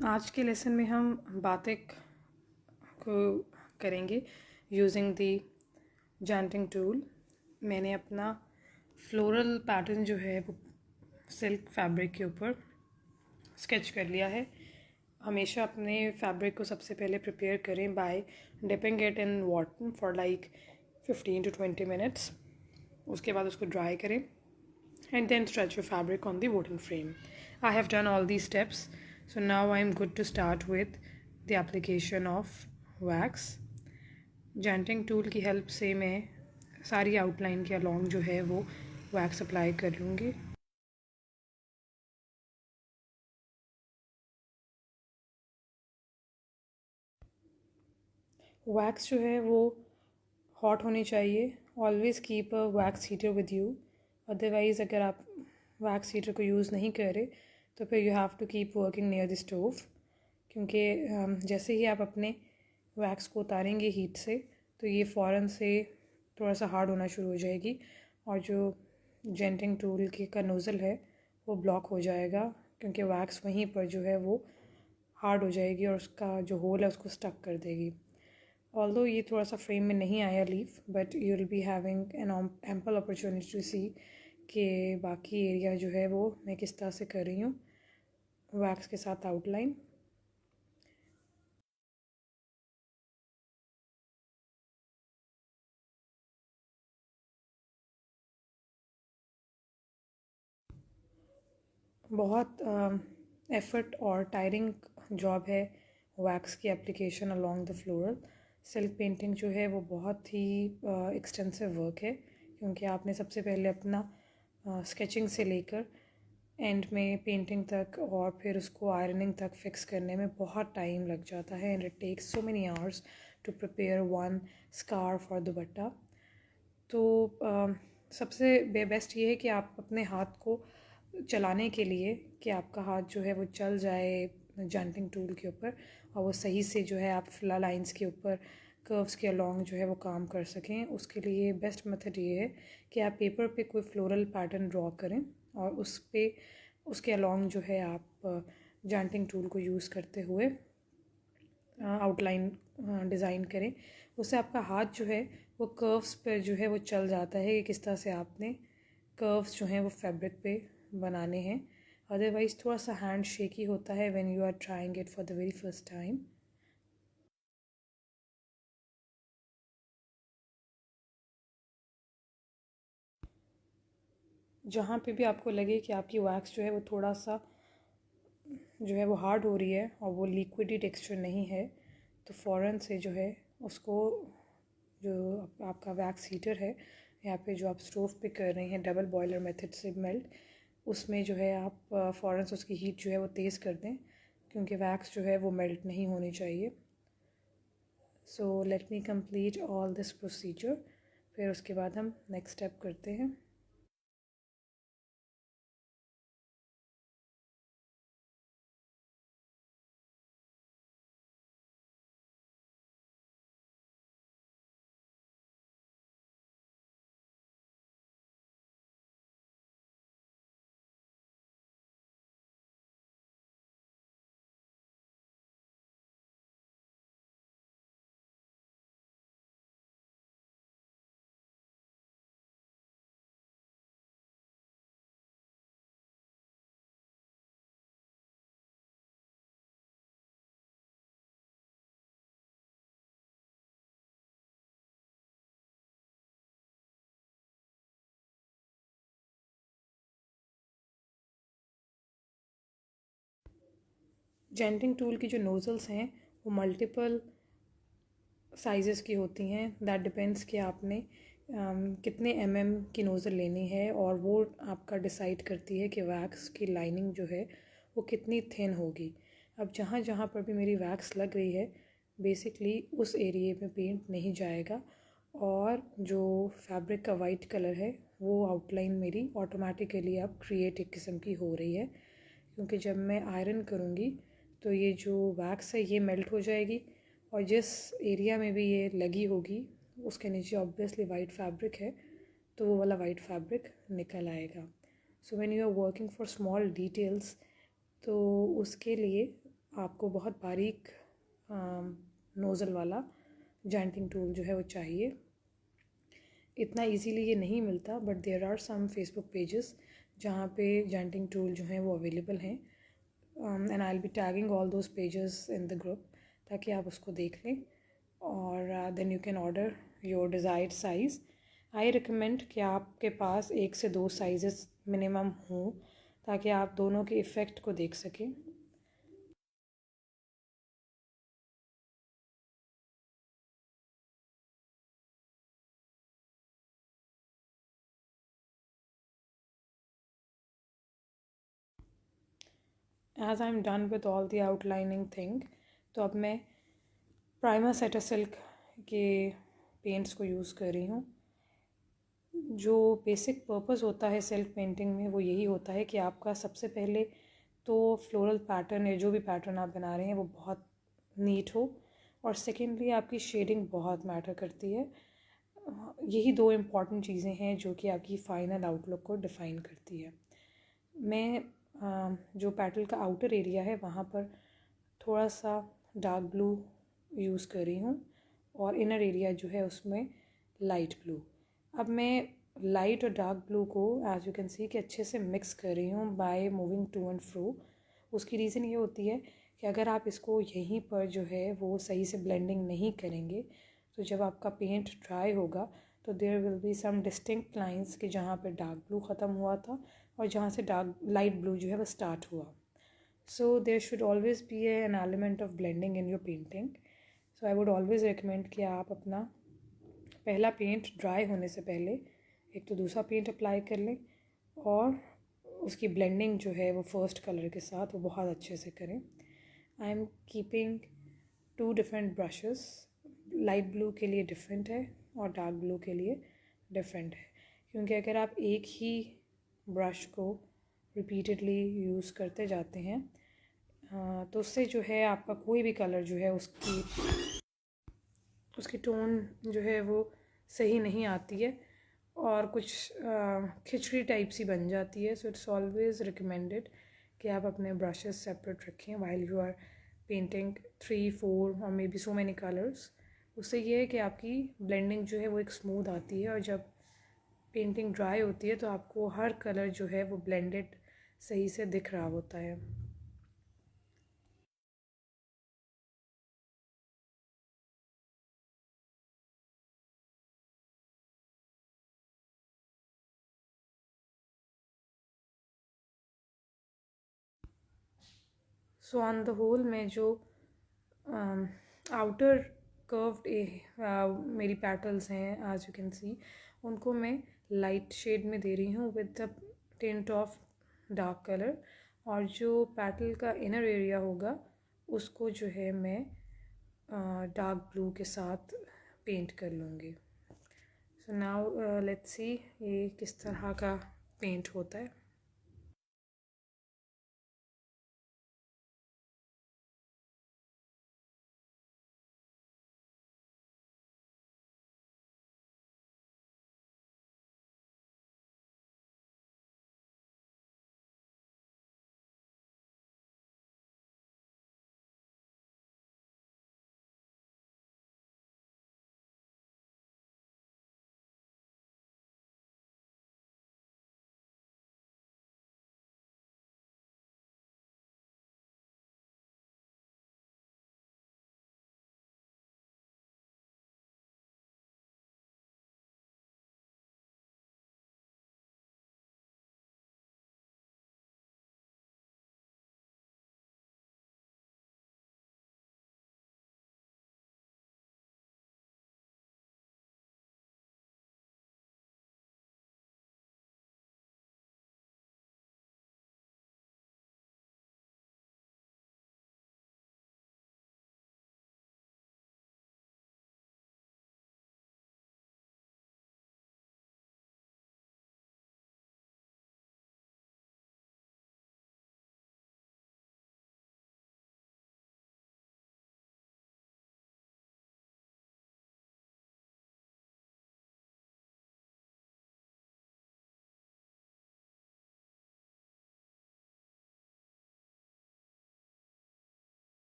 आज के लेसन में हम बातिक को करेंगे यूजिंग दी जैंटिंग टूल। मैंने अपना फ्लोरल पैटर्न जो है वो सिल्क फैब्रिक के ऊपर स्केच कर लिया है। हमेशा अपने फैब्रिक को सबसे पहले प्रिपेयर करें by dipping it in water for like 15 to 20 minutes. उसके बाद उसको ड्राई करें and then stretch your fabric on the wooden frame. I have done all these steps, so now I am good to start with the application of wax. Janting tool की help से मैं सारी outline के along जो है वो wax apply कर लूँगी। वैक्स जो है वो हॉट होनी चाहिए। Always keep a wax heater with you, otherwise अगर आप वैक्स हीटर को यूज़ नहीं करें तो फिर you have to keep working near the stove, क्योंकि जैसे ही आप अपने वैक्स को उतारेंगे हीट से तो ये फ़ौरन से थोड़ा सा हार्ड होना शुरू हो जाएगी और जो जेंटिंग टूल के का नोज़ल है वो ब्लॉक हो जाएगा, क्योंकि वैक्स वहीं पर जो है वो हार्ड हो जाएगी और उसका जो होल है उसको स्टक कर देगी। ऑल्दो ये थोड़ा सा फ्रेम में नहीं आया leaf, but you will be having an ample opportunity to see कि बाकी एरिया जो है वो मैं किस तरह से कर रही हूँ वैक्स के साथ आउटलाइन। बहुत एफ़र्ट और टायरिंग जॉब है वैक्स की application along the floral. Silk painting जो है वो बहुत ही एक्सटेंसिव वर्क है, क्योंकि आपने सबसे पहले अपना स्केचिंग से लेकर एंड में पेंटिंग तक और फिर उसको आयरनिंग तक फिक्स करने में बहुत टाइम लग जाता है and it takes so many hours to prepare one scarf और दुपट्टा। तो सबसे बेस्ट ये है कि आप अपने हाथ को चलाने के लिए कि आपका हाथ जो है वो चल जाए जैंटिंग टूल के ऊपर और वो सही से जो है आप फ्ला लाइंस के ऊपर कर्व्स के अलॉन्ग जो है वो काम कर सकें, उसके लिए बेस्ट मेथड ये है कि आप पेपर पे कोई फ्लोरल पैटर्न ड्रॉ करें और उस पे उसके अलॉन्ग जो है आप जैंटिंग टूल को यूज़ करते हुए आउटलाइन डिज़ाइन करें। उससे आपका हाथ जो है वो कर्व्स पर जो है वो चल जाता है कि किस तरह से आपने कर्व्स जो हैं वो फैब्रिक पे बनाने हैं। अदरवाइज़ थोड़ा सा हैंड शेकी होता है when you are trying it for the very first time. जहाँ पे भी आपको लगे कि आपकी वैक्स जो है वो थोड़ा सा जो है वो हार्ड हो रही है और वो लिक्विडी टेक्सचर नहीं है, तो फ़ौरन से जो है उसको जो आपका वैक्स हीटर है या फिर जो आप स्टोव पे कर रहे हैं डबल बॉयलर मेथड से मेल्ट, उसमें जो है आप फ़ौरन से उसकी हीट जो है वो तेज़ कर दें, क्योंकि वैक्स जो है वो मेल्ट नहीं होनी चाहिए। So let me complete all this procedure, फिर उसके बाद हम नेक्स्ट स्टेप करते हैं। जेंटिंग टूल की जो नोज़ल्स हैं वो मल्टीपल साइज़ेस की होती हैं। दैट डिपेंड्स कि आपने कितने की नोज़ल लेनी है और वो आपका डिसाइड करती है कि वैक्स की लाइनिंग जो है वो कितनी थिन होगी। अब जहाँ जहाँ पर भी मेरी वैक्स लग रही है बेसिकली उस एरिए में पेंट नहीं जाएगा और जो फैब्रिक का वाइट कलर है वो आउटलाइन मेरी ऑटोमेटिकली अब क्रिएट एक किस्म की हो रही है, क्योंकि जब मैं आयरन करूँगी तो ये जो वैक्स है ये मेल्ट हो जाएगी और जिस एरिया में भी ये लगी होगी उसके नीचे ऑब्वियसली वाइट फैब्रिक है, तो वो वाला वाइट फैब्रिक निकल आएगा। So when you are working for small details तो उसके लिए आपको बहुत बारीक नोज़ल वाला जेंटिंग टूल जो है वो चाहिए। इतना इजीली ये नहीं मिलता, but there are some Facebook pages जहाँ पे जेंटिंग टूल जो हैं वो अवेलेबल हैं, and I will be tagging all those pages in the group ताकि आप उसको देख लें और then you can order your desired size. I recommend कि आपके पास 1 से 2 साइज़ मिनिमम हों ताकि आप दोनों के इफ़ेक्ट को देख सकें। As I am done with all the outlining thing, तो अब मैं प्राइमर सेटासिल्क के पेंट्स को यूज़ कर रही हूँ। जो बेसिक पर्पस होता है सेल्फ पेंटिंग में वो यही होता है कि आपका सबसे पहले तो फ्लोरल पैटर्न या जो भी पैटर्न आप बना रहे हैं वो बहुत नीट हो, और सेकेंडली आपकी शेडिंग बहुत मैटर करती है। यही दो इम्पॉर्टेंट चीज़ें हैं जो कि आपकी फ़ाइनल आउटलुक को डिफ़ाइन करती है। मैं जो पैटल का आउटर एरिया है वहाँ पर थोड़ा सा डार्क ब्लू यूज़ कर रही हूँ और इनर एरिया जो है उसमें लाइट ब्लू। अब मैं लाइट और डार्क ब्लू को एज यू कैन सी कि अच्छे से मिक्स कर रही हूँ by moving to and fro. उसकी रीज़न ये होती है कि अगर आप इसको यहीं पर जो है वो सही से ब्लेंडिंग नहीं करेंगे तो जब आपका पेंट ड्राई होगा तो there will be some distinct lines कि जहाँ पे डार्क ब्लू ख़त्म हुआ था और जहाँ से डार्क लाइट ब्लू जो है वो स्टार्ट हुआ। So there should always be an element of blending in your painting. So I would always recommend कि आप अपना पहला पेंट ड्राई होने से पहले एक तो दूसरा पेंट अप्लाई कर लें और उसकी ब्लेंडिंग जो है वो फर्स्ट कलर के साथ वो बहुत अच्छे से करें। I am keeping 2 different brushes, light blue के लिए डिफरेंट है और डार्क ब्लू के लिए डिफरेंट है, क्योंकि अगर आप एक ही ब्रश को रिपीटेडली यूज़ करते जाते हैं तो उससे जो है आपका कोई भी कलर जो है उसकी टोन जो है वो सही नहीं आती है और कुछ खिचड़ी टाइप सी बन जाती है। सो इट्स ऑलवेज़ रिकमेंडेड कि आप अपने ब्रशेस सेपरेट रखें वाइल यू आर पेंटिंग 3-4 और may be so many colours. उससे ये है कि आपकी ब्लेंडिंग जो है वो एक स्मूथ आती है और जब पेंटिंग ड्राई होती है तो आपको हर कलर जो है वो ब्लेंडेड सही से दिख रहा होता है। सो ऑन द होल मैं जो आउटर कर्व्ड मेरी पेटल्स हैं एज यू कैन सी उनको मैं लाइट शेड में दे रही हूँ with the tint of dark colour, और जो पेटल का इनर एरिया होगा उसको जो है मैं डार्क ब्लू के साथ पेंट कर लूँगी। सो नाउ लेट्स सी ये किस तरह का पेंट होता है।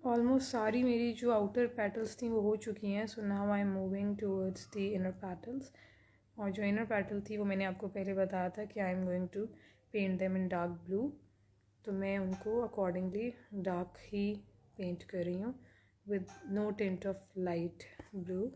ऑलमोस्ट सारी मेरी जो आउटर पेटल्स थी वो हो चुकी हैं. So now I am moving towards the inner petals. और जो इनर पेटल थी वो मैंने आपको पहले बताया था कि I am going to paint them in dark blue. तो मैं उनको अकॉर्डिंगली डार्क ही पेंट कर रही हूँ with no tint of light blue.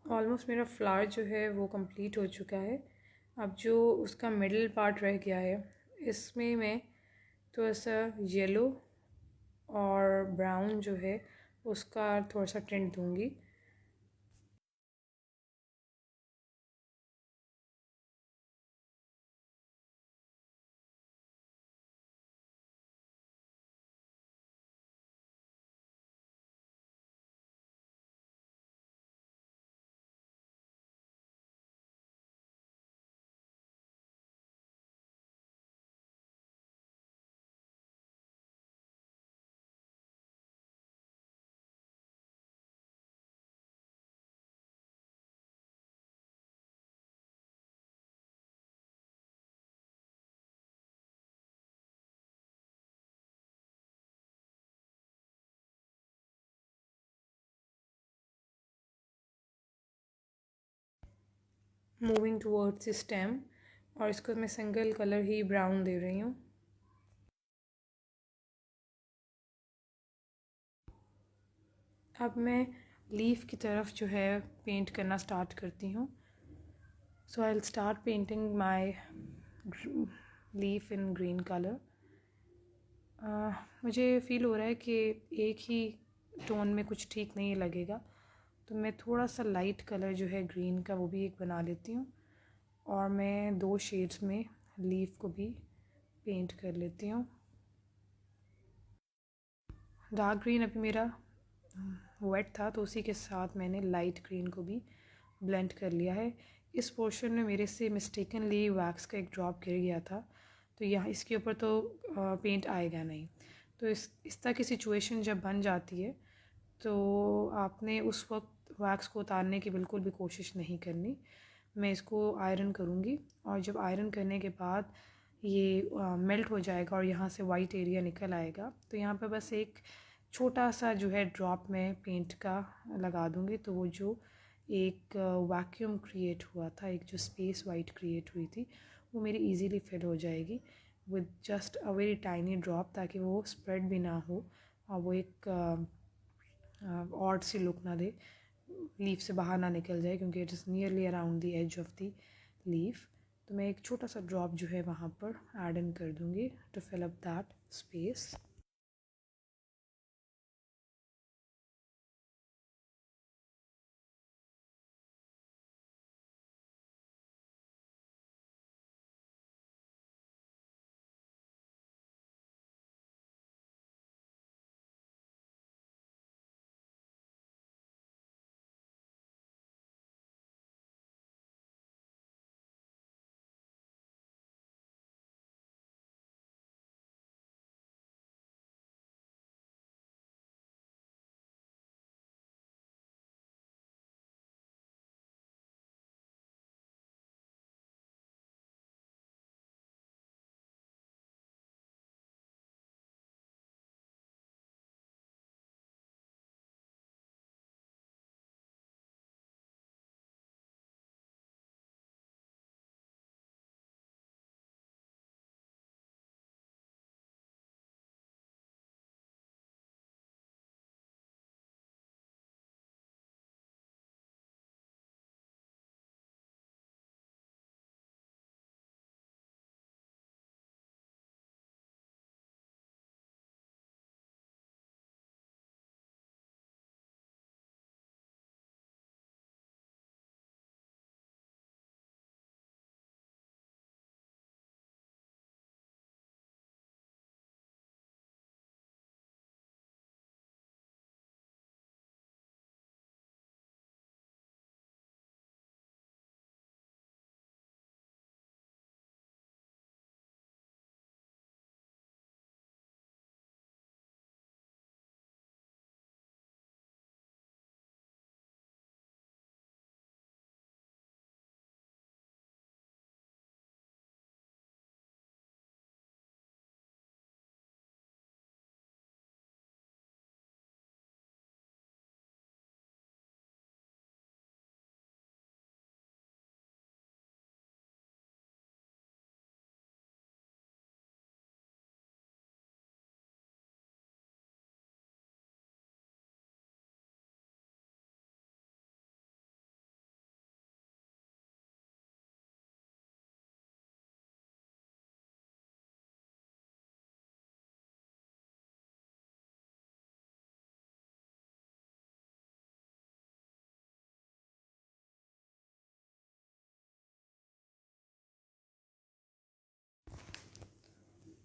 Almost मेरा फ्लावर जो है वो कंप्लीट हो चुका है. अब जो उसका मिडल पार्ट रह गया है इसमें मैं थोड़ा सा येलो और ब्राउन जो है उसका थोड़ा सा टिंट दूंगी. मूविंग टूवर्ड्स स्टेम और इसको मैं सिंगल कलर ही ब्राउन दे रही हूँ. अब मैं लीफ की तरफ जो है पेंट करना स्टार्ट करती हूँ. So I will start painting my leaf in green colour. मुझे फ़ील हो रहा है कि एक ही टोन में कुछ ठीक नहीं लगेगा, तो मैं थोड़ा सा लाइट कलर जो है ग्रीन का वो भी एक बना लेती हूँ, और मैं 2 शेड्स में लीफ को भी पेंट कर लेती हूँ. डार्क ग्रीन अभी मेरा वेट था, तो उसी के साथ मैंने लाइट ग्रीन को भी ब्लेंड कर लिया है. इस पोर्शन में मेरे से मिस्टेकनली वैक्स का एक ड्रॉप गिर गया था, तो यहाँ इसके ऊपर तो पेंट आएगा नहीं. तो इस तरह की सिचुएशन जब बन जाती है तो आपने उस वक्त वैक्स को उतारने की बिल्कुल भी कोशिश नहीं करनी. मैं इसको आयरन करूँगी, और जब आयरन करने के बाद ये मेल्ट हो जाएगा और यहाँ से वाइट एरिया निकल आएगा, तो यहाँ पर बस एक छोटा सा जो है ड्रॉप में पेंट का लगा दूँगी, तो वो जो एक वैक्यूम क्रिएट हुआ था, एक जो स्पेस वाइट क्रिएट हुई थी, वो मेरी इजीली फिल हो जाएगी with just a very tiny drop, ताकि वो स्प्रेड भी ना हो और वो एक ऑड सी लुक ना दे, लीफ से बाहर ना निकल जाए, क्योंकि it is nearly around the edge of the leaf. तो मैं एक छोटा सा ड्रॉप जो है वहाँ पर ऐड इन कर दूँगी to fill up that space.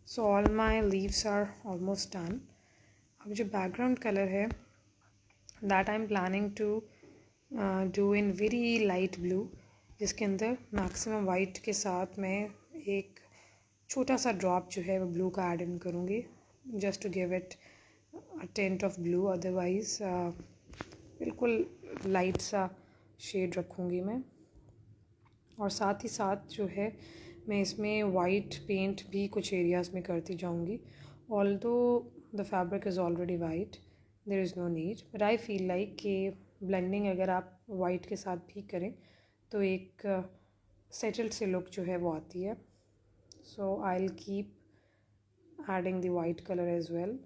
So all my leaves are almost done. अब जो बैकग्राउंड कलर है that I am planning to do in very light blue, जिसके अंदर मैक्सिमम वाइट के साथ मैं एक छोटा सा ड्रॉप जो है वो ब्लू का ऐड इन करूँगी, just to give it a tint of blue. Otherwise बिल्कुल लाइट सा शेड रखूँगी मैं. और साथ ही साथ जो है मैं इसमें वाइट पेंट भी कुछ एरियाज़ में करती जाऊँगी. Although the fabric is already white, there is no need, but I feel like कि ब्लेंडिंग अगर आप वाइट के साथ भी करें तो एक सेटल्ड सी लुक जो है वो आती है. So I will keep adding the white colour as well.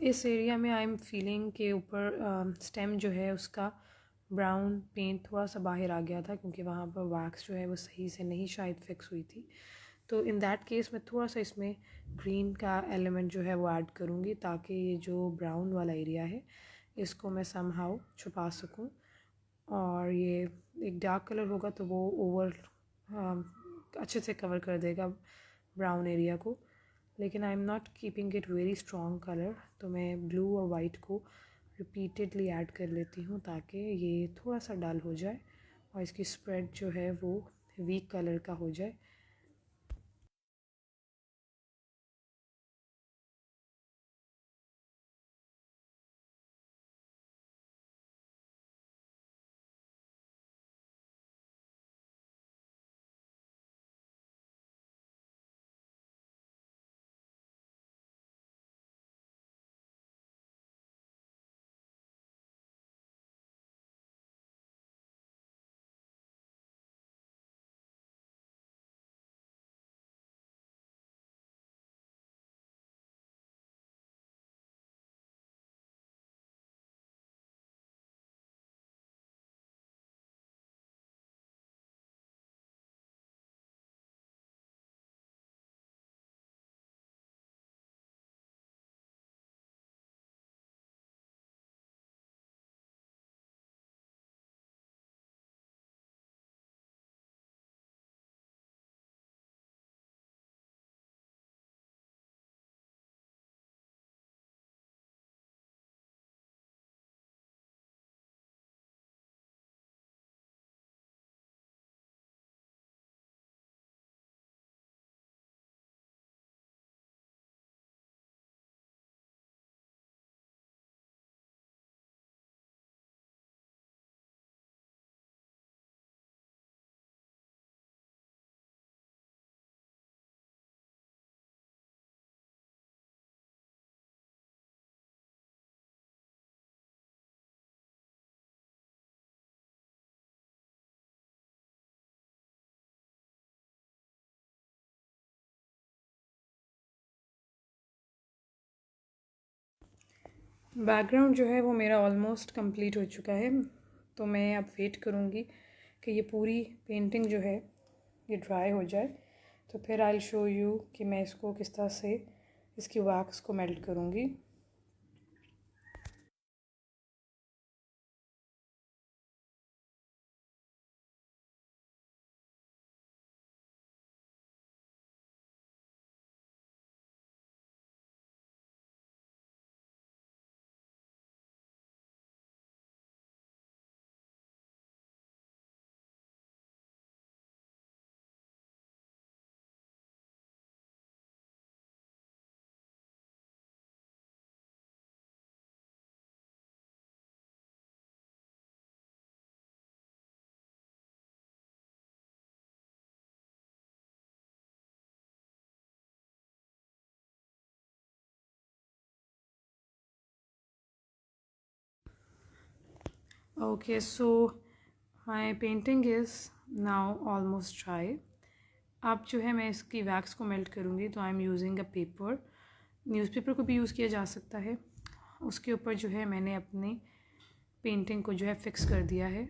इस एरिया में आई एम फीलिंग के ऊपर स्टेम जो है उसका ब्राउन पेंट थोड़ा सा बाहर आ गया था, क्योंकि वहाँ पर वैक्स जो है वो सही से नहीं शायद फिक्स हुई थी। तो इन दैट केस मैं थोड़ा सा इसमें ग्रीन का एलिमेंट जो है वो ऐड करूँगी, ताकि ये जो ब्राउन वाला एरिया है इसको मैं समहाउ छुपा सकूँ। और ये एक डार्क कलर होगा तो वो ओवर अच्छे से कवर कर देगा ब्राउन एरिया को। लेकिन I am not keeping it very strong colour, तो मैं ब्लू और वाइट को रिपीटेडली ऐड कर लेती हूँ ताकि ये थोड़ा सा डल हो जाए और इसकी स्प्रेड जो है वो वीक कलर का हो जाए। बैकग्राउंड जो है वो मेरा ऑलमोस्ट कंप्लीट हो चुका है, तो मैं अब वेट करूँगी कि ये पूरी पेंटिंग जो है ये ड्राई हो जाए, तो फिर आई विल शो यू कि मैं इसको किस तरह से इसकी वैक्स को मेल्ट करूँगी। Okay, so my painting is now almost dry. अब जो है मैं इसकी वैक्स को मेल्ट करूँगी, तो I am using a paper. Newspaper को भी यूज़ किया जा सकता है। उसके ऊपर जो है मैंने अपनी पेंटिंग को जो है फिक्स कर दिया है।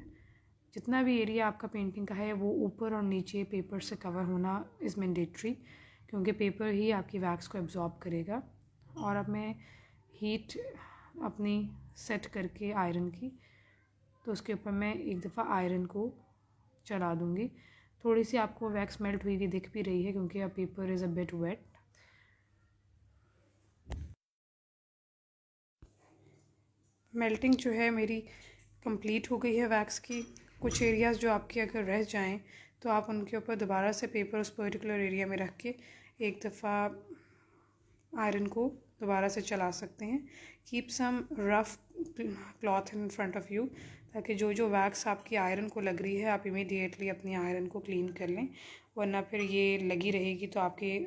जितना भी एरिया आपका पेंटिंग का है वो ऊपर और नीचे पेपर से कवर होना इज़ मैंडेटरी, क्योंकि पेपर ही आपकी वैक्स को एब्जॉर्ब करेगा। और अब मैं हीट अपनी सेट करके आयरन की, तो उसके ऊपर मैं एक दफ़ा आयरन को चला दूँगी। थोड़ी सी आपको वैक्स मेल्ट हुई हुई दिख भी रही है, क्योंकि अब paper is a bit wet. Melting जो है मेरी कंप्लीट हो गई है वैक्स की। कुछ एरियाज़ जो आपके अगर रह जाएं तो आप उनके ऊपर दोबारा से पेपर उस पर्टिकुलर एरिया में रख के एक दफ़ा आयरन को दोबारा से चला सकते हैं। Keep some rough cloth in front of you, ताकि जो जो वैक्स आपकी आयरन को लग रही है आप इमीडिएटली अपनी आयरन को क्लीन कर लें, वरना फिर ये लगी रहेगी तो आपके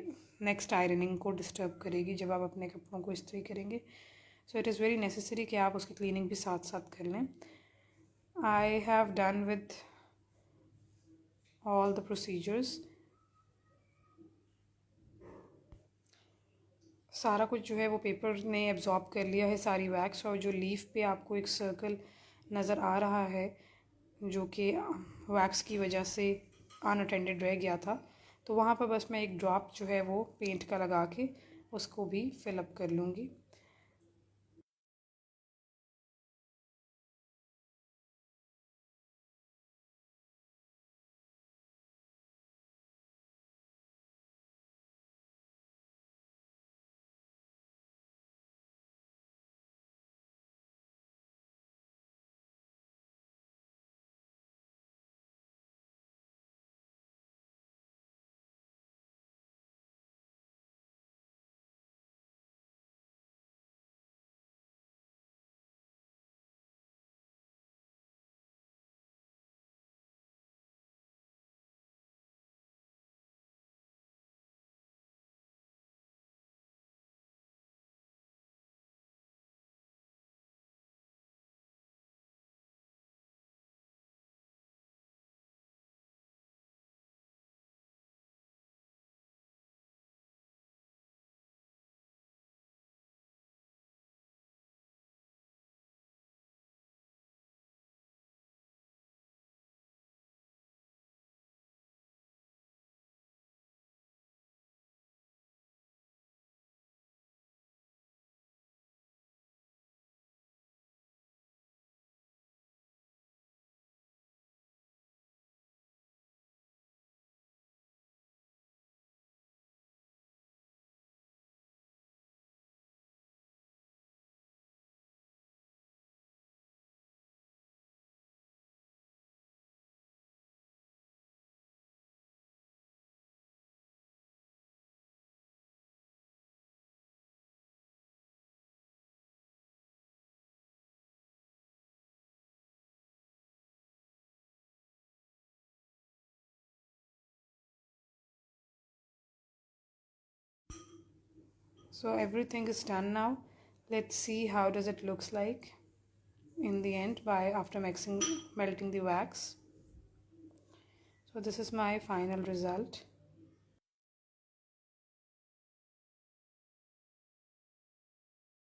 नेक्स्ट आयरनिंग को डिस्टर्ब करेगी जब आप अपने कपड़ों को इस्त्री करेंगे। So it is very necessary कि आप उसकी क्लीनिंग भी साथ साथ कर लें। I have done with all the procedures. सारा कुछ जो है वो पेपर ने एब्जॉर्ब कर लिया है सारी वैक्स, और जो लीफ पे आपको एक सर्कल नज़र आ रहा है जो कि वैक्स की वजह से अनअटेंडेड रह गया था, तो वहाँ पर बस मैं एक ड्रॉप जो है वो पेंट का लगा के उसको भी फिलअप कर लूँगी। So everything is done now. Let's see how does it looks like in the end by after melting the wax. So this is my final result.